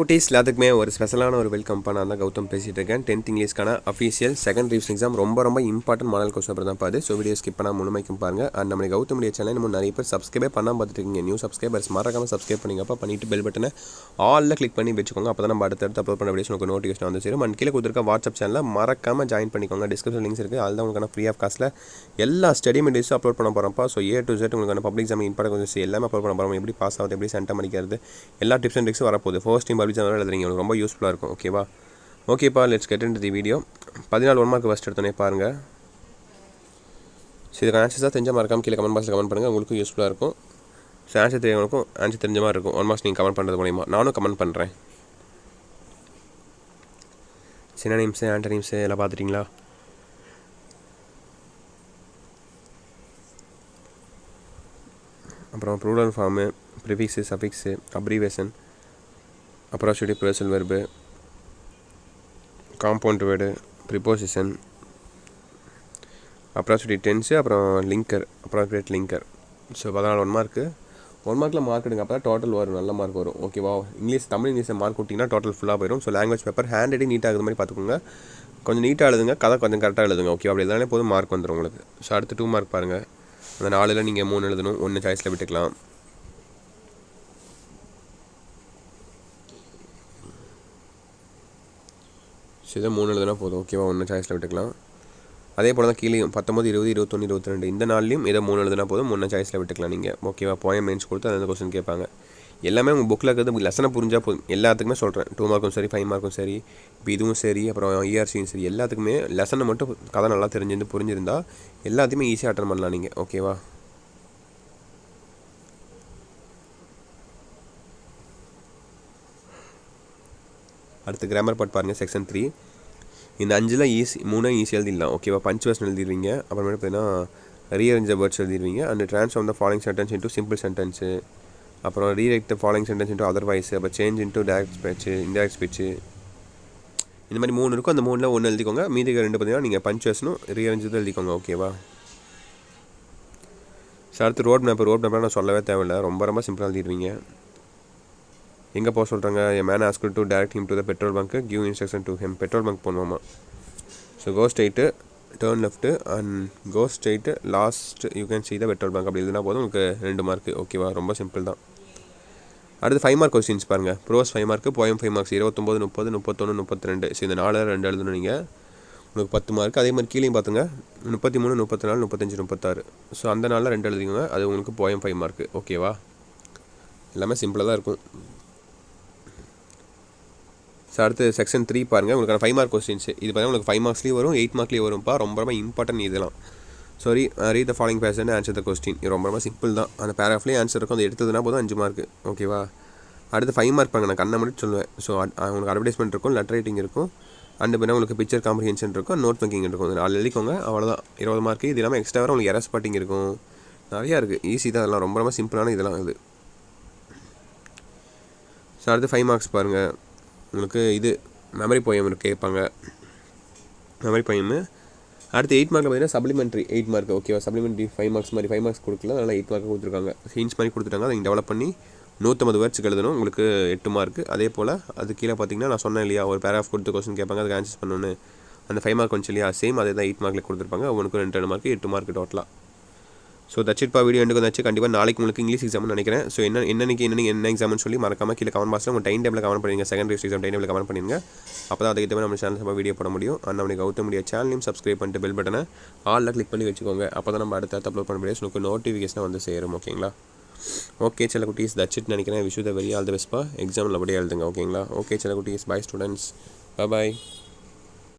குட்டீஸ் எல்லாத்துக்குமே ஒரு ஸ்பெஷலான ஒரு வெல்கம் நான் தான் கௌதம் பேசிகிட்டு இருக்கேன். 10th இங்கிலீஷ்க்கான அஃபீஷியல் செகண்ட் ரிவிஷன் எக்ஸாம் ரொம்ப இம்பார்ட்டன்ட் மாடல் கொஸ்டின் பேப்பர் தான் பாது. ஸோ வீடியோ ஸ்கிப் பண்ணால் முழுமைக்கும் பாருங்கள். அண்ட் நம்ம கௌதமுடைய சேனல் நம்ம நிறைய பேர் சப்ஸ்கிரைபே பண்ணாமல் பார்த்துட்டு இருக்கீங்க. நியூ சப்ஸ்கிரைபர்ஸ் மறக்காமல் சப்ஸ்கிரைப் பண்ணிங்கப்பா, பண்ணிவிட்டு பெல் பட்டனை ஆலில் கிளிக் பண்ணி வச்சுக்கோங்க. அப்போ தான் நம்ம அடுத்தடுத்து அப்லோட் பண்ண வீடியோஸ் உங்களுக்கு நோட்டிஃபிகேஷன் வந்து சேரும். அண்ட் கீழே கொடுத்துருக்க வாட்ஸ்அப் சேனலில் மறக்காமல் ஜாயின் பண்ணிக்கோங்க. டிஸ்கிரிப்ஷன் லிங்க்ஸ் இருக்குது. அதுதான் உங்களுக்கான ஃப்ரீ ஆஃப் காஸ்ட்டில் எல்லா ஸ்டடி மெட்டீரியல்ஸும் அப்லோட் பண்ண போகிறோம்ப்பா. ஸோ A to Z உங்களுக்கான பப்ளிக் எக்ஸாம் இம்பார்ட்டன்ட் கொஸ்டின்ஸ் எல்லாமே அப்லோட் பண்ண போகிறோம். எப்படி பாஸ் ஆகுது, எப்படி சென்டம் அடிக்கிறது, எல்லா டிப்ஸ் அண்ட் ட்ரிக்ஸும் வரப்போகுது. ஃபர்ஸ்ட் டைம் பப்ளிக் எக்ஸாம் எழுதுறீங்க, ரொம்ப யூஸ்ஃபுல்லாக இருக்கும். ஓகேவா? ஓகேப்பா, let's get into the video. 14 1 mark first எடுத்தோன்னே பாருங்கள். ஸோ இதுக்கு ஆன்சர்ஸாக தெரிஞ்ச மறக்காம கீழே கமெண்ட் பாக்ஸில் கமெண்ட் பண்ணுங்கள். உங்களுக்கும் யூஸ்ஃபுல்லாக இருக்கும். ஸோ ஆன்சர் தெரியவங்களுக்கும் ஆன்சர் தெரிஞ்ச மாதிரி இருக்கும். 1 மார்க்ஸ் நீங்கள் கமெண்ட் பண்ணுறது மூலிமா நானும் கமெண்ட் பண்ணுறேன். சினோனிம்ஸு, ஆன்டோனிம்ஸு எல்லாம் பார்த்துட்டிங்களா? அப்புறம் plural form, prefix, suffix, abbreviation, அப்ராசிட்டிவ் phrasal verb, compound word, preposition, அப்ராசிட்டிவ் டென்ஸு, அப்புறம் linker, appropriate linker. So 14 1 mark. 1 மார்க்கில் மார்க் எடுங்க, அப்போ தான் டோட்டல் வரும், நல்ல மார்க் வரும். ஓகேவா? தமிழ் இங்கிலீஷில் மார்க் விட்டிங்கன்னா டோட்டல் ஃபுல்லாக போயிடும். So language paper hand writing நீட்டாக இருக்கிற மாதிரி பார்த்துக்கோங்க. கொஞ்சம் நீட்டாக எழுதுங்க, கதை கொஞ்சம் கரெக்டாக எழுதுங்க. ஓகே, அப்படி எழுதானே போதும், மார்க் வந்துடும் உங்களுக்கு. ஸோ அடுத்து 2 மார்க் பாருங்கள். அந்த 4ல் நீங்கள் 3 எழுதணும், 1 சாய்ஸில் விட்டுக்கலாம். ஸோ இதை 3 எழுதுனா போதும். ஓகேவா? 1 சாய்ஸில் விட்டுக்கலாம். அதே போல் தான் கீழே 19 20 21 22 இந்த நாள்லையும் இதை 3 எழுதுனா போதும், 1 சாய்ஸில் விட்டுக்கலாம் நீங்கள். ஓகேவா? போயம் மெயின்ஸ் கொடுத்து அந்த கொஸ்டின் கேட்பாங்க. எல்லாமே உங்கள் புக்கில் இருக்கிறது லெசனை புரிஞ்சால் போதும். எல்லாத்துக்குமே சொல்கிறேன், 2 மார்க்கும் சரி, 5 மார்க்கும் சரி, இப்போ இதுவும் சரி, அப்புறம் ERCயும் சரி, எல்லாத்துக்குமே லெசனை மட்டும் கதை நல்லா புரிஞ்சிருந்தா எல்லாத்தையுமே ஈஸியாக அட்டன் பண்ணலாம் நீங்கள். ஓகேவா? அடுத்து கிராமர் பார்ட் பாருங்கள், செக்ஷன் 3. இந்த 5ல் 3 ஈஸி எழுதிடலாம். ஓகேவா? பஞ்சுவேஷன் எழுதிடுவீங்க. அப்புறமேட்டு பார்த்தீங்கன்னா ரீஅரேஞ்ச் வேர்ட்ஸ் எழுதிடுவீங்க. And transform the following sentence into simple sentence, அப்புறம் rewrite the following sentence into otherwise, அப்புறம் change into direct speech, indirect speech. இந்த மாதிரி 3 இருக்கும். அந்த 3ல் 1 எழுதிக்கோங்க. மீதி 2 பார்த்தீங்கன்னா நீங்கள் பஞ்சுவேஷனும் ரீஅரேஞ்சும் எழுதிக்கோங்க. ஓகேவா? ஸோ அடுத்து ரோட் மேப்பில் நான் சொல்லவே தேவையில்லை, ரொம்ப சிம்பிளாக எழுதிடுவீங்க. எங்கே போக சொல்கிறாங்க? என் man ask to direct him to the petrol bunk, give instruction to him. Petrol bunk போகணுமா? So go straight, turn left, and go straight, last you can see the petrol bunk. அப்படி எழுதுனா போதும், உங்களுக்கு 2 மார்க்கு. ஓகேவா? ரொம்ப simple தான். அடுத்து 5 mark questions பாருங்கள். Prose 5 mark, poem 5 marks, 29 30 31 32. So இந்த 4 2 எழுதணும் நீங்கள், உங்களுக்கு 10 மார்க். அதே மாதிரி கீழே பார்த்துங்க, 33 34 35 36. ஸோ அந்த 4ல் 2 எழுதிக்கோங்க, அது உங்களுக்கு போயம் 5 மார்க்கு. ஓகேவா? எல்லாமே சிம்பிளாக தான் இருக்கும். ஸோ அடுத்து செக்ஷன் 3 பாருங்கள். உங்களுக்கான 5 மார்க் கொஸ்டின்ஸ் இது பார்த்தீங்கன்னா உங்களுக்கு 5 மார்க்ஸ்லேயும் வரும், 8 மார்க்லேயும் வரும்ப்பா. ரொம்ப இம்பார்ட்டன்ட் இதெல்லாம். Sorry, read the following passage and answer the question. இது ரொம்ப சிம்பிள் தான். அந்த பேராஃப்லேயே ஆன்சர் இருக்கும், அது எடுத்ததுனா போதும் 5 மார்க். ஓகேவா? அடுத்து 5 மார்க் பாருங்கள். நான் கண்ணை மட்டும் சொல்லுவேன். ஸோ உங்களுக்கு அட்வர்டைஸ்மெண்ட் இருக்கும், லெட்டர் ரைட்டிங் இருக்கும், அண்ட் பின்னா உங்களுக்கு பிக்சர் காம்ப்ரிஹென்ஷன் இருக்கும், நோட் மேக்கிங் இருக்கும். 4 எழுதிக்கோங்க, அவ்வளோதான். 20 மார்க்கு. இது இல்லாமல் எக்ஸ்ட்ரா வர உங்களுக்கு எரர் ஸ்பாட்டிங் இருக்கும், நிறையா இருக்குது. ஈஸி தான் அதெல்லாம், ரொம்ப சிம்பிளான இதெல்லாம் இது. ஸோ அடுத்து 5 மார்க்ஸ் பாருங்கள். உங்களுக்கு இது மெமரி போயம் கேட்பாங்க, மெமரி போயமு. அடுத்து 8 மார்க்கில் பார்த்தீங்கன்னா சப்ளிமெண்ட்ரி 8 மார்க். ஓகேவா? சப்ளிமெண்ட்ரி 5 மார்க்ஸ் மாதிரி 5 மார்க்ஸ் கொடுக்கல, அதனால் 8 மார்க் கொடுத்துருக்காங்க. ஹிண்ட்ஸ் மாதிரி கொடுத்துட்டாங்க, அதை நீங்கள் டெவலப் பண்ணி 150 வேர்ட்ஸுக்கு எழுதணும், உங்களுக்கு 8 மார்க்கு. அதே போல் அது கீழே பார்த்தீங்கன்னா நான் சொன்னேன் இல்லையா, ஒரு பேராஃப் கொடுத்து கொஸ்டின் கேட்பாங்க, அதுக்கு ஆன்சர் பண்ணணுன்னு. அந்த 5 மார்க் வந்துச்சு இல்லையா, சேம் அதே தான் 8 மார்க்கில் கொடுத்துருப்பாங்க. உங்களுக்கு 2 மார்க்கு 8 மார்க் டோட்டலாக. ஸோ தட்சிட்பா வீடியோ எண்டுக்கு வந்தாச்சு. கண்டிப்பாக நாளைக்கு உங்களுக்கு இங்கிலீஷ் எக்ஸாம்னு நினைக்கிறேன். ஸோ என்ன எக்ஸாம்னு சொல்லி மறக்காம கீழே கமெண்ட் பாக்ஸில் உங்கள் டைம் டேபிள் கமெண்ட் பண்ணிடுங்க. Second revision exam time table comment பண்ணிடுங்க. அப்போ தான் அதுக்கு நம்ம சேனல் வீடியோ போட முடியும். அண்ட் நம்ம கௌதமுடைய சேனலையும் சப்ஸ்கிரைப் பண்ணிட்டு பெல் பட்டனை ஆலில் கிளிக் பண்ணி வச்சுக்கோங்க. அப்போ தான் நம்ம அடுத்த அப்லோட் பண்ண முடியும். உங்களுக்கு நோட்டிஃபிகேஷனாக வந்து சேரும். ஓகேங்களா? ஓகே சில குட்டீஸ், தட்சிட் நினைக்கிறேன். Wish you the very all the பெஸ்ட்பா. எக்ஸாம் நல்லபடியாக எழுதுங்க. ஓகேங்களா? ஓகே சில குட்டீஸ், பை ஸ்டூடெண்ட்ஸ், பாய்.